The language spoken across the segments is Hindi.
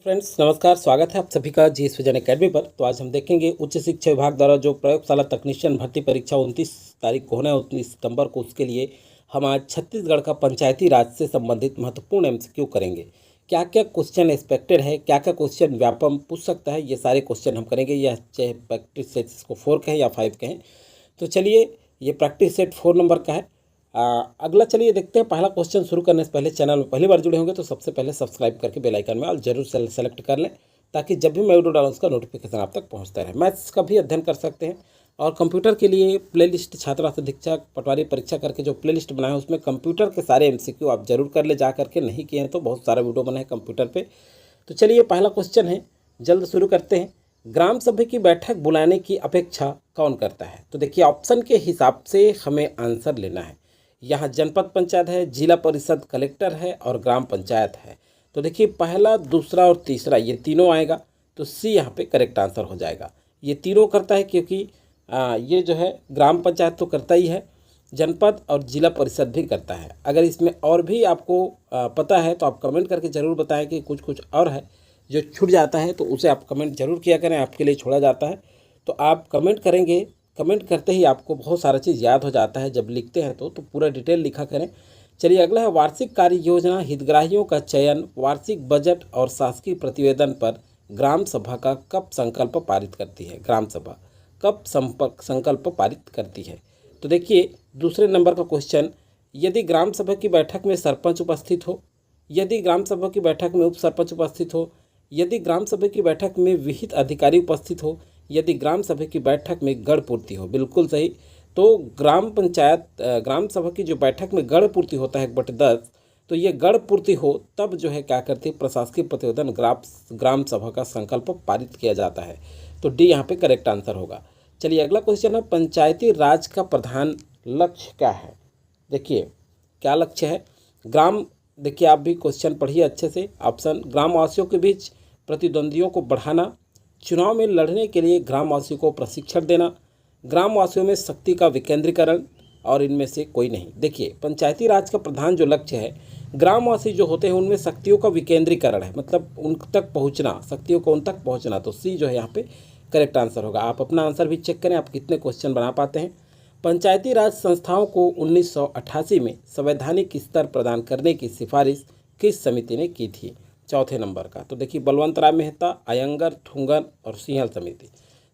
फ्रेंड्स नमस्कार, स्वागत है आप सभी का जीएस विजन एकेडमी पर। तो आज हम देखेंगे उच्च शिक्षा विभाग द्वारा जो प्रयोगशाला तकनीशियन भर्ती परीक्षा 29 तारीख को होना है, 29 सितंबर को। उसके लिए हम आज छत्तीसगढ़ का पंचायती राज से संबंधित महत्वपूर्ण एमसीक्यू करेंगे। क्या क्या क्वेश्चन एक्सपेक्टेड है, क्या क्या क्वेश्चन व्यापम पूछ सकता है, ये सारे क्वेश्चन हम करेंगे। यह चाहे प्रैक्टिस सेट इसको 4 कहें या 5 कहें। तो चलिए, ये प्रैक्टिस सेट 4 नंबर का है। अगला चलिए देखते हैं। पहला क्वेश्चन शुरू करने से पहले चैनल में पहली बार जुड़े होंगे तो सबसे पहले सब्सक्राइब करके बेल आइकन में ऑल जरूर सेलेक्ट कर लें, ताकि जब भी मैं वीडियो डालूँ उसका नोटिफिकेशन आप तक पहुंचता रहे। मैथ्स का भी अध्ययन कर सकते हैं। और कंप्यूटर के लिए प्लेलिस्ट छात्रा अधीक्षक पटवारी परीक्षा करके जो प्लेलिस्ट बनाए उसमें कंप्यूटर के सारे एमसीक्यू आप जरूर कर ले जा करके। नहीं किए हैं तो बहुत सारा वीडियो बना है कंप्यूटर पर। तो चलिए, पहला क्वेश्चन है, जल्द शुरू करते हैं। ग्राम सभा की बैठक बुलाने की अपेक्षा कौन करता है? तो देखिए, ऑप्शन के हिसाब से हमें आंसर लेना है। यहाँ जनपद पंचायत है, जिला परिषद कलेक्टर है और ग्राम पंचायत है। तो देखिए, पहला, दूसरा और तीसरा ये तीनों आएगा, तो सी यहाँ पे करेक्ट आंसर हो जाएगा। ये तीनों करता है क्योंकि ये जो है ग्राम पंचायत तो करता ही है, जनपद और जिला परिषद भी करता है। अगर इसमें और भी आपको पता है तो आप कमेंट करके ज़रूर बताएं कि कुछ कुछ और है जो छूट जाता है, तो उसे आप कमेंट जरूर किया करें, आपके लिए छोड़ा जाता है। तो आप कमेंट करेंगे, कमेंट करते ही आपको बहुत सारा चीज़ याद हो जाता है। जब लिखते हैं तो पूरा डिटेल लिखा करें। चलिए, अगला है, वार्षिक कार्य योजना, हितग्राहियों का चयन, वार्षिक बजट और शासकीय प्रतिवेदन पर ग्राम सभा का कब संकल्प पारित करती है? ग्राम सभा कब संकल्प पारित करती है? तो देखिए, दूसरे नंबर का क्वेश्चन, यदि ग्राम सभा की बैठक में सरपंच उपस्थित हो, यदि ग्राम सभा की बैठक में उप सरपंच उपस्थित हो, यदि ग्राम सभा की बैठक में विहित अधिकारी उपस्थित हो, यदि ग्राम सभा की बैठक में गढ़ पूर्ति हो। बिल्कुल सही। तो ग्राम सभा की जो बैठक में गढ़ पूर्ति होता है 1/10, तो ये गढ़ पूर्ति हो तब जो है क्या करती है, प्रशासकीय प्रतिवेदन ग्राम सभा का संकल्प पारित किया जाता है। तो डी यहाँ पे करेक्ट आंसर होगा। चलिए, अगला क्वेश्चन है, पंचायती राज का प्रधान लक्ष्य क्या है? देखिए, क्या लक्ष्य है? देखिए, आप भी क्वेश्चन पढ़िए अच्छे से। ऑप्शन, ग्रामवासियों के बीच प्रतिद्वंदियों को बढ़ाना, चुनाव में लड़ने के लिए ग्रामवासियों को प्रशिक्षण देना, ग्रामवासियों में शक्ति का विकेंद्रीकरण, और इनमें से कोई नहीं। देखिए, पंचायती राज का प्रधान जो लक्ष्य है, ग्रामवासी जो होते हैं उनमें शक्तियों का विकेंद्रीकरण है, मतलब उन तक पहुंचना, शक्तियों को उन तक पहुंचना। तो सी जो है यहाँ पे करेक्ट आंसर होगा। आप अपना आंसर भी चेक करें, आप कितने क्वेश्चन बना पाते हैं। पंचायती राज संस्थाओं को 1988 में संवैधानिक स्तर प्रदान करने की सिफारिश किस समिति ने की थी? चौथे नंबर का। तो देखिए, बलवंत राय मेहता, अयंगर, ठुंगन और सिंहल समिति।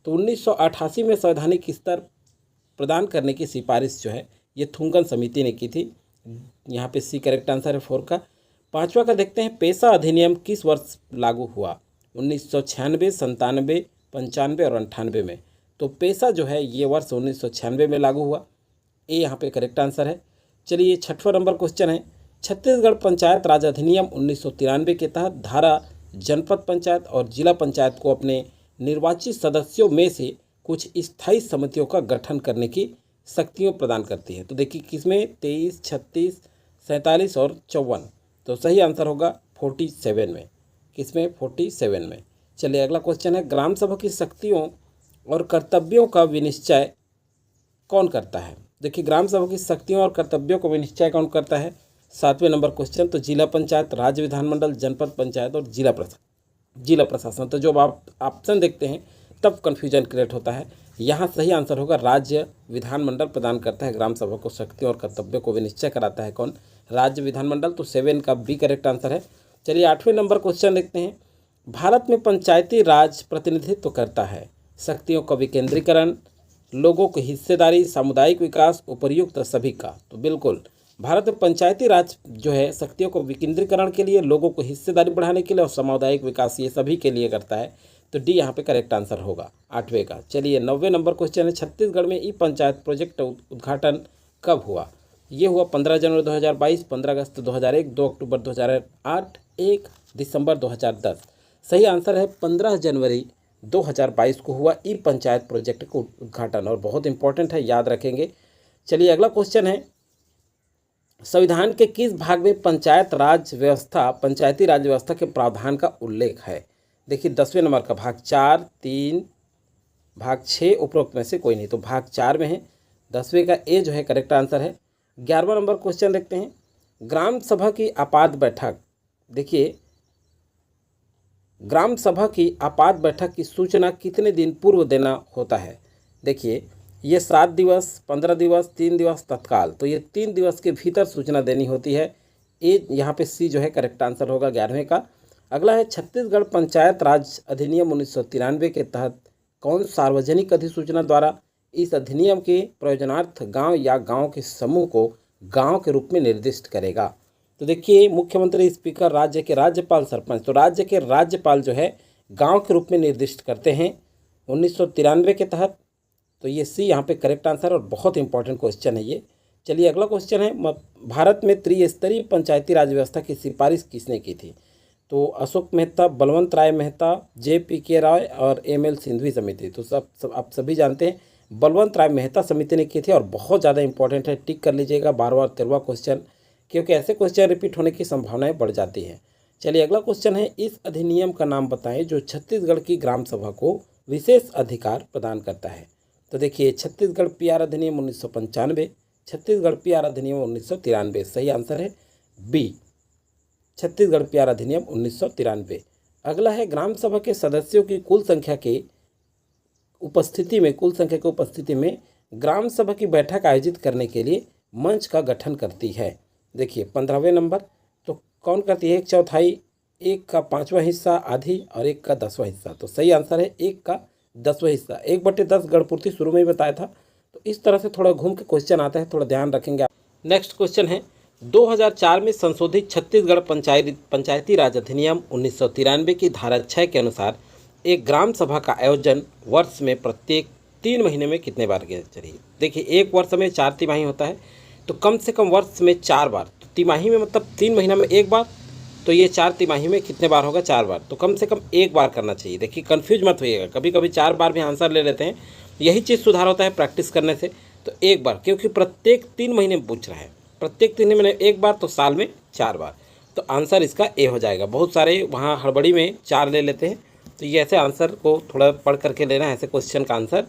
तो 1988 में संवैधानिक स्तर प्रदान करने की सिफारिश जो है ये ठुंगन समिति ने की थी। यहाँ पे सी करेक्ट आंसर है 4 का। पांचवा का देखते हैं, पेशा अधिनियम किस वर्ष लागू हुआ? 1996, 97, 95 और 98 में। तो पेशा जो है ये वर्ष 1996 में लागू हुआ। ए यहाँ पे करेक्ट आंसर है। चलिए, छठवां नंबर क्वेश्चन है, छत्तीसगढ़ पंचायत राज अधिनियम 1993 के तहत धारा जनपद पंचायत और जिला पंचायत को अपने निर्वाचित सदस्यों में से कुछ स्थायी समितियों का गठन करने की शक्तियाँ प्रदान करती है। तो देखिए, किसमें? 23, 36, 47 और 54। तो सही आंसर होगा 47 में। किसमें? 47 में। चलिए, अगला क्वेश्चन है, ग्राम सभा की शक्तियों और कर्तव्यों का विनिश्चय कौन करता है? देखिए, ग्राम सभा की शक्तियों और कर्तव्यों का विनिश्चय कौन करता है? 7वें नंबर क्वेश्चन, तो जिला पंचायत, राज्य विधानमंडल, जनपद पंचायत और जिला प्रशासन। तो जब आप ऑप्शन देखते हैं तब कन्फ्यूजन क्रिएट होता है। यहाँ सही आंसर होगा राज्य विधानमंडल प्रदान करता है ग्राम सभा को शक्ति और कर्तव्यों को विनिश्चय कराता है। कौन? राज्य विधानमंडल। तो 7 का बी करेक्ट आंसर है। चलिए, 8वें नंबर क्वेश्चन देखते हैं, भारत में पंचायती राज प्रतिनिधित्व करता है शक्तियों का विकेंद्रीकरण, लोगों की हिस्सेदारी, सामुदायिक विकास, उपर्युक्त सभी का। तो बिल्कुल, भारत में पंचायती राज जो है शक्तियों को विकेंद्रीकरण के लिए, लोगों को हिस्सेदारी बढ़ाने के लिए और सामुदायिक विकास, ये सभी के लिए करता है। तो डी यहाँ पे करेक्ट आंसर होगा 8वें का। चलिए, 9वें नंबर क्वेश्चन है, छत्तीसगढ़ में ई पंचायत प्रोजेक्ट उद्घाटन कब हुआ? ये हुआ 15 जनवरी 2022, 15 अगस्त 2001, 2 अक्टूबर 2008, 1 दिसंबर 2010। सही आंसर है 15 जनवरी 2022 को हुआ ई पंचायत प्रोजेक्ट का उद्घाटन, और बहुत इंपॉर्टेंट है, याद रखेंगे। चलिए, अगला क्वेश्चन है, संविधान के किस भाग में पंचायती राज व्यवस्था के प्रावधान का उल्लेख है? देखिए, 10वें नंबर का, भाग 4, 3, भाग 6, उपरोक्त में से कोई नहीं। तो भाग 4 में है। 10वें का ए जो है करेक्ट आंसर है। 11वां नंबर क्वेश्चन देखते हैं, ग्राम सभा की आपात बैठक। देखिए, ग्राम सभा की आपात बैठक की सूचना कितने दिन पूर्व देना होता है? देखिए, ये 7 दिवस, 15 दिवस, 3 दिवस तत्काल, तो ये 3 दिवस के भीतर सूचना देनी होती है। ए यहाँ पे सी जो है करेक्ट आंसर होगा 11वें का। अगला है छत्तीसगढ़ पंचायत राज अधिनियम 1993 के तहत कौन सार्वजनिक अधिसूचना द्वारा इस अधिनियम के प्रयोजनार्थ गांव या गांव के समूह को गांव के रूप में निर्दिष्ट करेगा? तो देखिए, मुख्यमंत्री, स्पीकर, राज्य के राज्यपाल, सरपंच, तो राज्य के राज्यपाल जो है गांव के रूप में निर्दिष्ट करते हैं 1993 के तहत। तो ये सी यहाँ पे करेक्ट आंसर और बहुत इंपॉर्टेंट क्वेश्चन है ये। चलिए अगला क्वेश्चन है, भारत में त्रिस्तरीय पंचायती राज व्यवस्था की सिफारिश किसने की थी? तो अशोक मेहता, बलवंत राय मेहता, JPK राय और ML सिंघवी समिति। तो आप सभी जानते हैं बलवंत राय मेहता समिति ने की थी और बहुत ज़्यादा इंपॉर्टेंट है, टिक कर लीजिएगा बार बार 13वां क्वेश्चन, क्योंकि ऐसे क्वेश्चन रिपीट होने की संभावनाएं बढ़ जाती हैं। चलिए अगला क्वेश्चन है, इस अधिनियम का नाम बताएं जो छत्तीसगढ़ की ग्राम सभा को विशेष अधिकार प्रदान करता है। तो देखिए, छत्तीसगढ़ PR अधिनियम 1995, छत्तीसगढ़ PR अधिनियम 1993। सही आंसर है बी, छत्तीसगढ़ PR अधिनियम 1993। अगला है, ग्राम सभा के सदस्यों की कुल संख्या के उपस्थिति में ग्राम सभा की बैठक आयोजित करने के लिए मंच का गठन करती है। देखिए 15वें नंबर, तो कौन करती है? 1/4, 1 का 5वां हिस्सा, आधी और 1 का 10वां हिस्सा। तो सही आंसर है 1 का 10वां हिस्सा। 1/10 गणपूर्ति शुरू में ही बताया था। तो इस तरह से थोड़ा घूम के क्वेश्चन आता है, थोड़ा ध्यान रखेंगे आप। नेक्स्ट क्वेश्चन है, 2004 में संशोधित छत्तीसगढ़ पंचायती राज अधिनियम 1993 की धारा 6 के अनुसार एक ग्राम सभा का आयोजन वर्ष में प्रत्येक 3 महीने में कितने बार किया चाहिए? देखिए, एक वर्ष में 4 तिमाही होता है, तो कम से कम वर्ष में 4 बार। तो तिमाही में मतलब 3 महीना में एक बार, तो ये 4 तिमाही में कितने बार होगा? 4 बार। तो कम से कम एक बार करना चाहिए। देखिए कन्फ्यूज मत होइएगा, कभी कभी 4 बार भी आंसर ले लेते हैं, यही चीज़ सुधार होता है प्रैक्टिस करने से। तो एक बार, क्योंकि प्रत्येक 3 महीने में पूछ रहा है, प्रत्येक 3 महीने एक बार, तो साल में 4 बार। तो आंसर इसका ए हो जाएगा। बहुत सारे वहाँ हड़बड़ी में 4 ले लेते हैं, तो ये ऐसे आंसर को थोड़ा पढ़ करके लेना है, ऐसे क्वेश्चन का आंसर।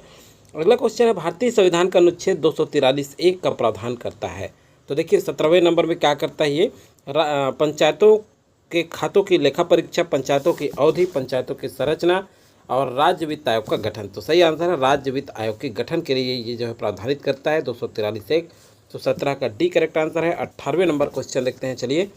अगला क्वेश्चन है, भारतीय संविधान का अनुच्छेद 243(1) का प्रावधान करता है। तो देखिए 17वें नंबर में क्या करता है ये? पंचायतों के खातों की लेखा परीक्षा, पंचायतों की अवधि, पंचायतों की संरचना और राज्य वित्त आयोग का गठन। तो सही आंसर है राज्य वित्त आयोग के गठन के लिए ये जो है प्रावधानित करता है 243(1). तो 17 का डी करेक्ट आंसर है। 18वें नंबर क्वेश्चन देखते हैं। चलिए,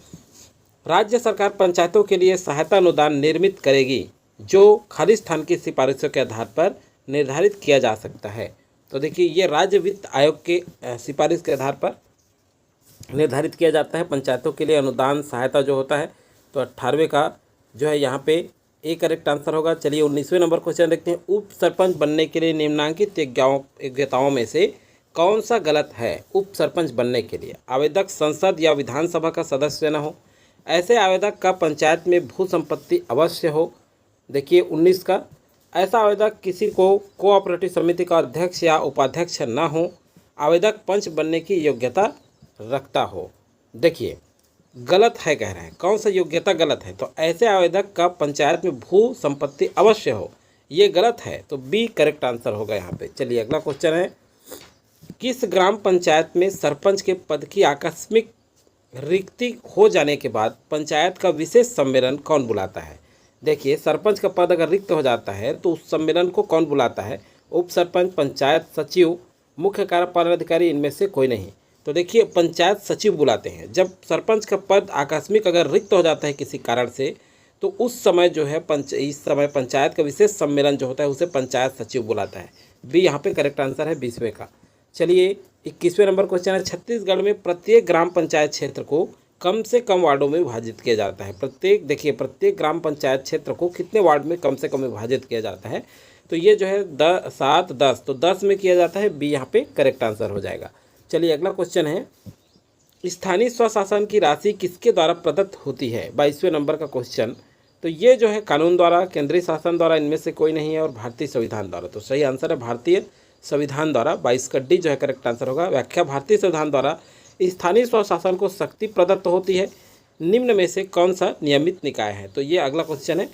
राज्य सरकार पंचायतों के लिए सहायता अनुदान निर्मित करेगी जो खाली स्थान की सिफारिशों के आधार पर निर्धारित किया जा सकता है। तो देखिए, ये राज्य वित्त आयोग के सिफारिश के आधार पर निर्धारित किया जाता है पंचायतों के लिए अनुदान सहायता जो होता है। तो 18वें का जो है यहाँ पे ए करेक्ट आंसर होगा। चलिए 19वें नंबर क्वेश्चन देखते हैं, उप सरपंच बनने के लिए निम्नलिखित योग्यताओं में से कौन सा गलत है? उप सरपंच बनने के लिए आवेदक संसद या विधानसभा का सदस्य न हो, ऐसे आवेदक का पंचायत में भू संपत्ति अवश्य हो। देखिए 19 का, ऐसा आवेदक किसी को कोऑपरेटिव समिति का अध्यक्ष या उपाध्यक्ष न हो, आवेदक पंच बनने की योग्यता रखता हो। देखिए गलत है कह रहे हैं, कौन सा योग्यता गलत है? तो ऐसे आवेदक का पंचायत में भू संपत्ति अवश्य हो, ये गलत है। तो बी करेक्ट आंसर होगा यहाँ पे। चलिए अगला क्वेश्चन है, किस ग्राम पंचायत में सरपंच के पद की आकस्मिक रिक्ति हो जाने के बाद पंचायत का विशेष सम्मेलन कौन बुलाता है? देखिए, सरपंच का पद अगर रिक्त हो जाता है तो उस सम्मेलन को कौन बुलाता है? उप सरपंच, पंचायत सचिव, मुख्य कार्यपालन अधिकारी, इनमें से कोई नहीं। तो देखिए, पंचायत सचिव बुलाते हैं। जब सरपंच का पद आकस्मिक अगर रिक्त हो जाता है किसी कारण से, तो उस समय जो है इस समय पंचायत का विशेष सम्मेलन जो होता है उसे पंचायत सचिव बुलाता है। बी यहाँ पे करेक्ट आंसर है 20वें का। चलिए 21वें नंबर क्वेश्चन है, छत्तीसगढ़ में प्रत्येक ग्राम पंचायत क्षेत्र को कम से कम वार्डों में विभाजित किया जाता है। प्रत्येक ग्राम पंचायत क्षेत्र को कितने वार्ड में कम से कम विभाजित किया जाता है? तो ये जो है 7, 10, तो 10 में किया जाता है। बी यहाँ पे करेक्ट आंसर हो जाएगा। चलिए अगला क्वेश्चन है, स्थानीय स्वशासन की राशि किसके द्वारा प्रदत्त होती है? 22वें नंबर का क्वेश्चन। तो ये जो है कानून द्वारा, केंद्रीय शासन द्वारा, इनमें से कोई नहीं है, और भारतीय संविधान द्वारा। तो सही आंसर है भारतीय संविधान द्वारा। 22 का डी जो है करेक्ट आंसर होगा। व्याख्या, भारतीय संविधान द्वारा स्थानीय स्वशासन को शक्ति प्रदत्त होती है, निम्न में से कौन सा नियमित निकाय है? तो ये अगला क्वेश्चन है।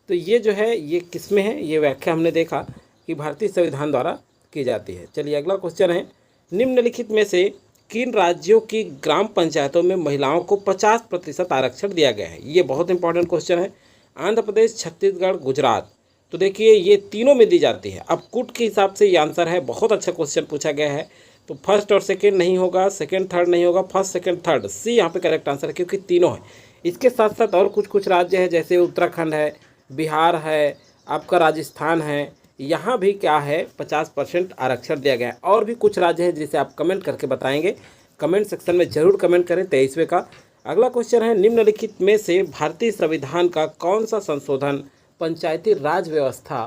तो ये जो है ये किस में है? ये व्याख्या हमने देखा कि भारतीय संविधान द्वारा की जाती है। चलिए अगला क्वेश्चन है, निम्नलिखित में से किन राज्यों की ग्राम पंचायतों में महिलाओं को 50% आरक्षण दिया गया है? ये बहुत इंपॉर्टेंट क्वेश्चन है। आंध्र प्रदेश, छत्तीसगढ़, गुजरात। तो देखिए ये तीनों में दी जाती है। अब कुट के हिसाब से ये आंसर है। बहुत अच्छा क्वेश्चन पूछा गया है। तो फर्स्ट और सेकंड नहीं होगा, सेकंड थर्ड नहीं होगा, फर्स्ट सेकंड थर्ड, सी यहाँ पे करेक्ट आंसर है क्योंकि तीनों है। इसके साथ साथ और कुछ कुछ राज्य है, जैसे उत्तराखंड है, बिहार है, आपका राजस्थान है, यहाँ भी क्या है 50% आरक्षण दिया गया है। और भी कुछ राज्य हैं जिसे आप कमेंट करके बताएंगे, कमेंट सेक्शन में जरूर कमेंट करें। 23वें का अगला क्वेश्चन है, निम्नलिखित में से भारतीय संविधान का कौन सा संशोधन पंचायती राज व्यवस्था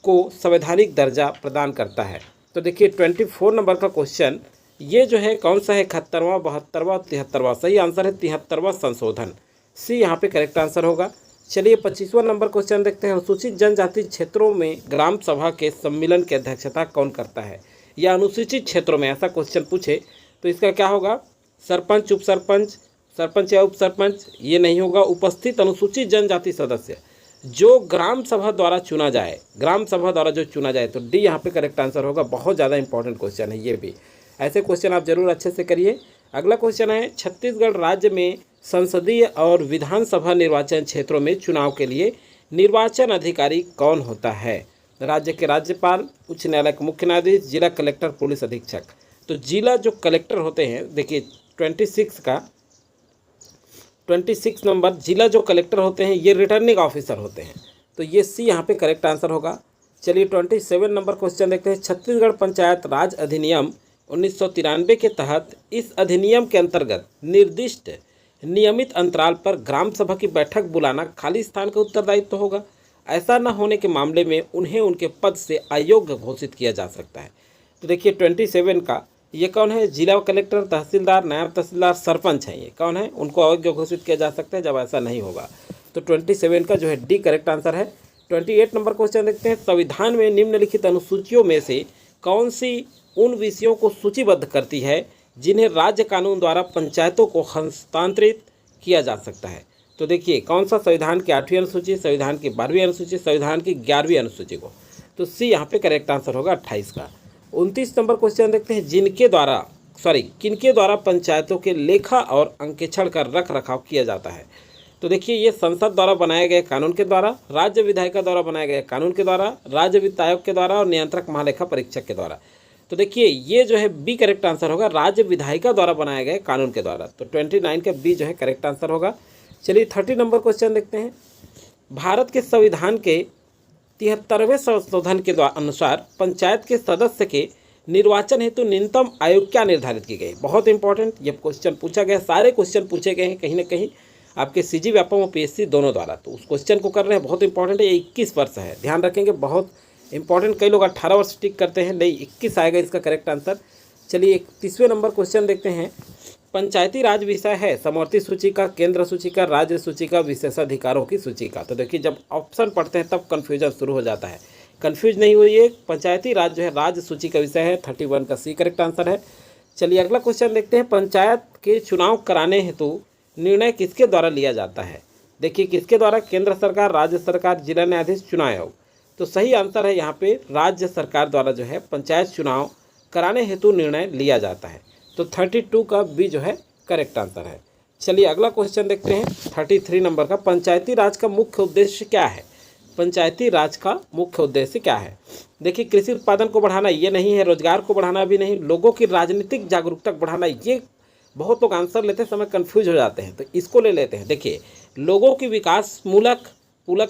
को संवैधानिक दर्जा प्रदान करता है? तो देखिए 24 नंबर का क्वेश्चन ये जो है कौन सा है, 71वां, 72वां, 73वां। सही आंसर है 73वां संशोधन, सी यहाँ पे करेक्ट आंसर होगा। चलिए 25वां नंबर क्वेश्चन देखते हैं, अनुसूचित जनजाति क्षेत्रों में ग्राम सभा के सम्मेलन की अध्यक्षता कौन करता है? या अनुसूचित क्षेत्रों में ऐसा क्वेश्चन पूछे तो इसका क्या होगा, सरपंच, उप सरपंच, सरपंच या उप सरपंच, ये नहीं होगा। उपस्थित अनुसूचित जनजाति सदस्य जो ग्राम सभा द्वारा चुना जाए, ग्राम सभा द्वारा जो चुना जाए, तो डी यहाँ पे करेक्ट आंसर होगा। बहुत ज़्यादा इंपॉर्टेंट क्वेश्चन है ये भी, ऐसे क्वेश्चन आप जरूर अच्छे से करिए। अगला क्वेश्चन है, छत्तीसगढ़ राज्य में संसदीय और विधानसभा निर्वाचन क्षेत्रों में चुनाव के लिए निर्वाचन अधिकारी कौन होता है? राज्य के राज्यपाल, उच्च न्यायालय के मुख्य न्यायाधीश, जिला कलेक्टर, पुलिस अधीक्षक। तो जिला जो कलेक्टर होते हैं, देखिए 26 नंबर जिला जो कलेक्टर होते हैं ये रिटर्निंग ऑफिसर होते हैं। तो ये सी यहाँ पे करेक्ट आंसर होगा। चलिए 27 नंबर क्वेश्चन देखते हैं, छत्तीसगढ़ पंचायत राज अधिनियम 1993 के तहत इस अधिनियम के अंतर्गत निर्दिष्ट नियमित अंतराल पर ग्राम सभा की बैठक बुलाना खाली स्थान का उत्तरदायित्व होगा। ऐसा न होने के मामले में उन्हें उनके पद से अयोग्य घोषित किया जा सकता है। तो देखिए 27 का ये कौन है, जिला कलेक्टर, तहसीलदार, नायब तहसीलदार, सरपंच है। ये कौन है, उनको अयोग्य घोषित किया जा सकता है जब ऐसा नहीं होगा। तो 27 का जो है डी करेक्ट आंसर है। 28 नंबर क्वेश्चन देखते हैं, संविधान में निम्नलिखित अनुसूचियों में से कौन सी उन विषयों को सूचीबद्ध करती है जिन्हें राज्य कानून द्वारा पंचायतों को हस्तांतरित किया जा सकता है? तो देखिए कौन सा, संविधान की 8वीं अनुसूची, संविधान की 12वीं अनुसूची, संविधान की 11वीं अनुसूची को। तो सी यहाँ पे करेक्ट आंसर होगा 28 का। 29 नंबर क्वेश्चन देखते हैं, किनके द्वारा पंचायतों के लेखा और अंकेक्षण का रख रखाव किया जाता है? तो देखिए ये संसद द्वारा बनाए गए कानून के द्वारा, राज्य विधायिका द्वारा बनाए गए कानून के द्वारा, राज्य वित्त आयोग के द्वारा और नियंत्रक महालेखा परीक्षक के द्वारा। तो देखिए ये जो है बी करेक्ट आंसर होगा, राज्य विधायिका द्वारा बनाए गए कानून के द्वारा। तो 29 का बी जो है करेक्ट आंसर होगा। चलिए 30 नंबर क्वेश्चन देखते हैं, भारत के संविधान के 73वें संशोधन के अनुसार पंचायत के सदस्य के निर्वाचन हेतु न्यूनतम आयु क्या निर्धारित की गई? बहुत इंपॉर्टेंट ये क्वेश्चन पूछा गया, सारे क्वेश्चन पूछे गए हैं कहीं ना कहीं आपके सीजी व्यापम और पीएससी दोनों द्वारा। तो उस क्वेश्चन को कर रहे हैं, बहुत इंपॉर्टेंट है। ये 21 वर्ष है, ध्यान रखेंगे, बहुत इंपॉर्टेंट। कई लोग 18 वर्ष टिक करते हैं, नहीं 21 आएगा इसका करेक्ट आंसर। चलिए 31वें नंबर क्वेश्चन देखते हैं, पंचायती राज विषय है समवर्ती सूची का, केंद्र सूची का, राज्य सूची का, विशेषाधिकारों की सूची का। तो देखिए जब ऑप्शन पढ़ते हैं तब कन्फ्यूजन शुरू हो जाता है, कन्फ्यूज नहीं हुई है। पंचायती राज जो है राज्य सूची का विषय है, 31 का सी करेक्ट आंसर है। चलिए अगला क्वेश्चन देखते हैं, पंचायत के चुनाव कराने हेतु निर्णय किसके द्वारा लिया जाता है? देखिए किसके द्वारा, केंद्र सरकार, राज्य सरकार, जिला न्यायाधीश, चुनाव आयोग। तो सही आंसर है यहाँ पे राज्य सरकार द्वारा जो है पंचायत चुनाव कराने हेतु निर्णय लिया जाता है। तो 32 का बी जो है करेक्ट आंसर है। चलिए अगला क्वेश्चन देखते हैं 33 नंबर का, पंचायती राज का मुख्य उद्देश्य क्या है? पंचायती राज का मुख्य उद्देश्य क्या है? देखिए कृषि उत्पादन को बढ़ाना ये नहीं है, रोजगार को बढ़ाना भी नहीं, लोगों की राजनीतिक जागरूकता बढ़ाना। ये बहुत लोग आंसर लेते समय कंफ्यूज हो जाते हैं, तो इसको ले लेते हैं। देखिए लोगों की विकास मूलक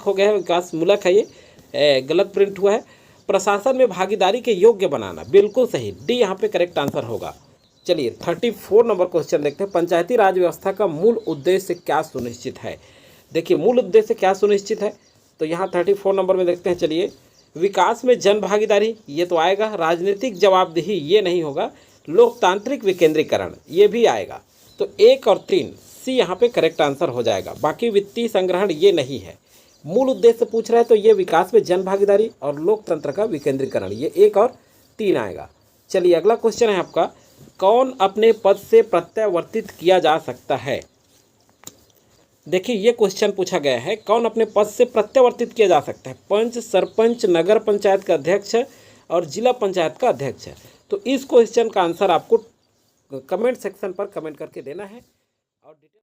हो गया है, विकास मूलक है, ये गलत प्रिंट हुआ है। प्रशासन में भागीदारी के योग्य बनाना, बिल्कुल सही, डी यहाँ पे करेक्ट आंसर होगा। चलिए 34 नंबर क्वेश्चन देखते हैं, पंचायती राज व्यवस्था का मूल उद्देश्य क्या सुनिश्चित है? देखिए मूल उद्देश्य क्या सुनिश्चित है, तो यहाँ 34 नंबर में देखते हैं। चलिए विकास में जन भागीदारी, ये तो आएगा। राजनीतिक जवाबदेही, ये नहीं होगा। लोकतांत्रिक विकेंद्रीकरण, ये भी आएगा। तो 1 और 3 सी यहाँ पे करेक्ट आंसर हो जाएगा। बाकी वित्तीय संग्रहण ये नहीं है। मूल उद्देश्य पूछ रहा है तो ये विकास में जन भागीदारी और लोकतंत्र का विकेंद्रीकरण, ये 1 और 3 आएगा। चलिए अगला क्वेश्चन है आपका, कौन अपने पद से प्रत्यावर्तित किया जा सकता है? देखिए ये क्वेश्चन पूछा गया है, कौन अपने पद से प्रत्यावर्तित किया जा सकता है? पंच, सरपंच, नगर पंचायत का अध्यक्ष और जिला पंचायत का अध्यक्ष। तो इस क्वेश्चन का आंसर आपको कमेंट सेक्शन पर कमेंट करके देना है और